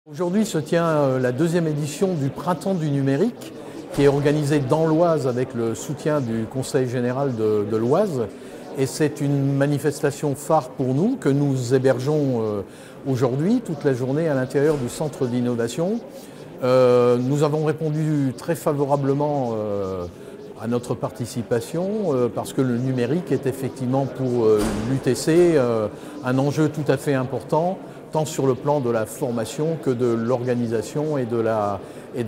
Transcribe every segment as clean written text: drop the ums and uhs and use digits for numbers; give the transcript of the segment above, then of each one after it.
Aujourd'hui se tient la deuxième édition du Printemps du numérique qui est organisée dans l'Oise avec le soutien du Conseil général de l'Oise. Et c'est une manifestation phare pour nous que nous hébergeons aujourd'hui toute la journée à l'intérieur du centre d'innovation. Nous avons répondu très favorablement à notre participation parce que le numérique est effectivement pour l'UTC un enjeu tout à fait important, tant sur le plan de la formation que de l'organisation et de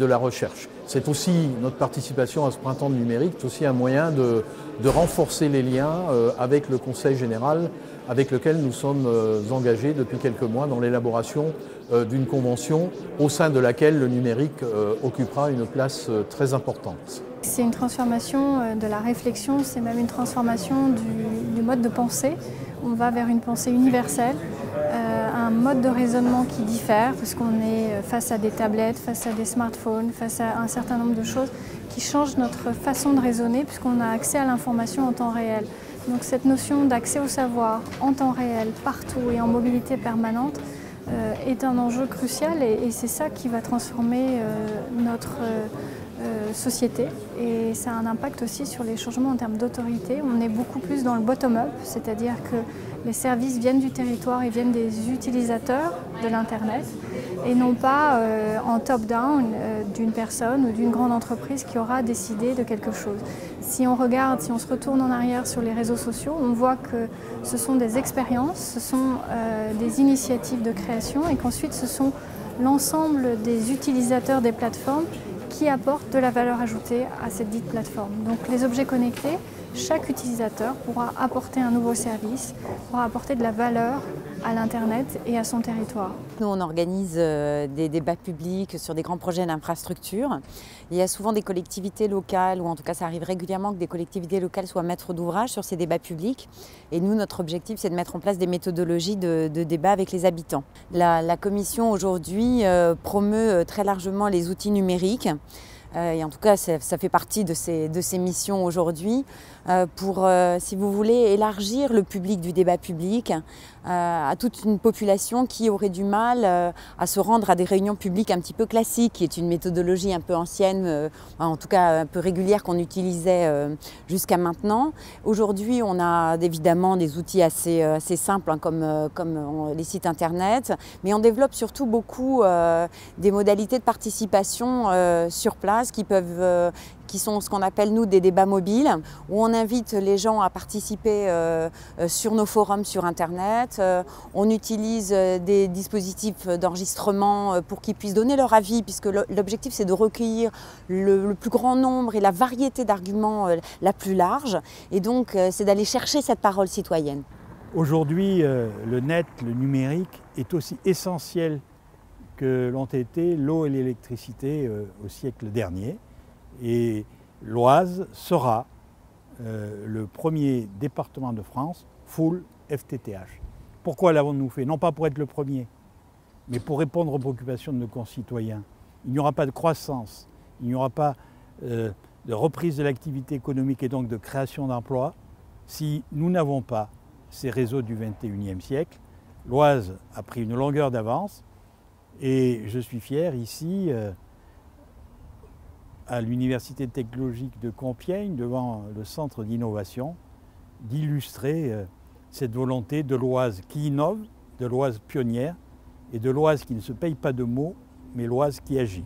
la recherche. C'est aussi notre participation à ce printemps du numérique, c'est aussi un moyen de renforcer les liens avec le Conseil général, avec lequel nous sommes engagés depuis quelques mois dans l'élaboration d'une convention au sein de laquelle le numérique occupera une place très importante. C'est une transformation de la réflexion, c'est même une transformation du mode de pensée. On va vers une pensée universelle, un mode de raisonnement qui diffère, parce qu'on est face à des tablettes, face à des smartphones, face à un certain nombre de choses qui changent notre façon de raisonner, puisqu'on a accès à l'information en temps réel. Donc cette notion d'accès au savoir en temps réel, partout et en mobilité permanente, est un enjeu crucial et c'est ça qui va transformer notre société, et ça a un impact aussi sur les changements en termes d'autorité. On est beaucoup plus dans le bottom-up, c'est-à-dire que les services viennent du territoire et viennent des utilisateurs de l'Internet et non pas en top-down d'une personne ou d'une grande entreprise qui aura décidé de quelque chose. Si on regarde, si on se retourne en arrière sur les réseaux sociaux, on voit que ce sont des expériences, ce sont des initiatives de création et qu'ensuite ce sont l'ensemble des utilisateurs des plateformes qui apportent de la valeur ajoutée à cette dite plateforme. Donc les objets connectés, chaque utilisateur pourra apporter un nouveau service, pourra apporter de la valeur à l'Internet et à son territoire. Nous, on organise des débats publics sur des grands projets d'infrastructure. Il y a souvent des collectivités locales, ou en tout cas ça arrive régulièrement que des collectivités locales soient maîtres d'ouvrage sur ces débats publics. Et nous, notre objectif, c'est de mettre en place des méthodologies de débat avec les habitants. La commission aujourd'hui promeut très largement les outils numériques. Et en tout cas, ça fait partie de ces missions aujourd'hui pour, si vous voulez, élargir le public du débat public à toute une population qui aurait du mal à se rendre à des réunions publiques un petit peu classiques, qui est une méthodologie un peu ancienne, en tout cas un peu régulière qu'on utilisait jusqu'à maintenant. Aujourd'hui, on a évidemment des outils assez simples hein, comme les sites internet, mais on développe surtout beaucoup des modalités de participation sur place qui sont ce qu'on appelle nous des débats mobiles, où on invite les gens à participer sur nos forums sur Internet. On utilise des dispositifs d'enregistrement pour qu'ils puissent donner leur avis, puisque l'objectif c'est de recueillir le plus grand nombre et la variété d'arguments la plus large, et donc c'est d'aller chercher cette parole citoyenne. Aujourd'hui, le net, le numérique est aussi essentiel que l'ont été l'eau et l'électricité au siècle dernier. Et l'Oise sera le premier département de France full FTTH. Pourquoi l'avons-nous fait? Non pas pour être le premier, mais pour répondre aux préoccupations de nos concitoyens. Il n'y aura pas de croissance, il n'y aura pas de reprise de l'activité économique et donc de création d'emplois si nous n'avons pas ces réseaux du XXIe siècle. L'Oise a pris une longueur d'avance et je suis fier ici à l'Université technologique de Compiègne, devant le centre d'innovation, d'illustrer cette volonté de l'Oise qui innove, de l'Oise pionnière et de l'Oise qui ne se paye pas de mots, mais l'Oise qui agit.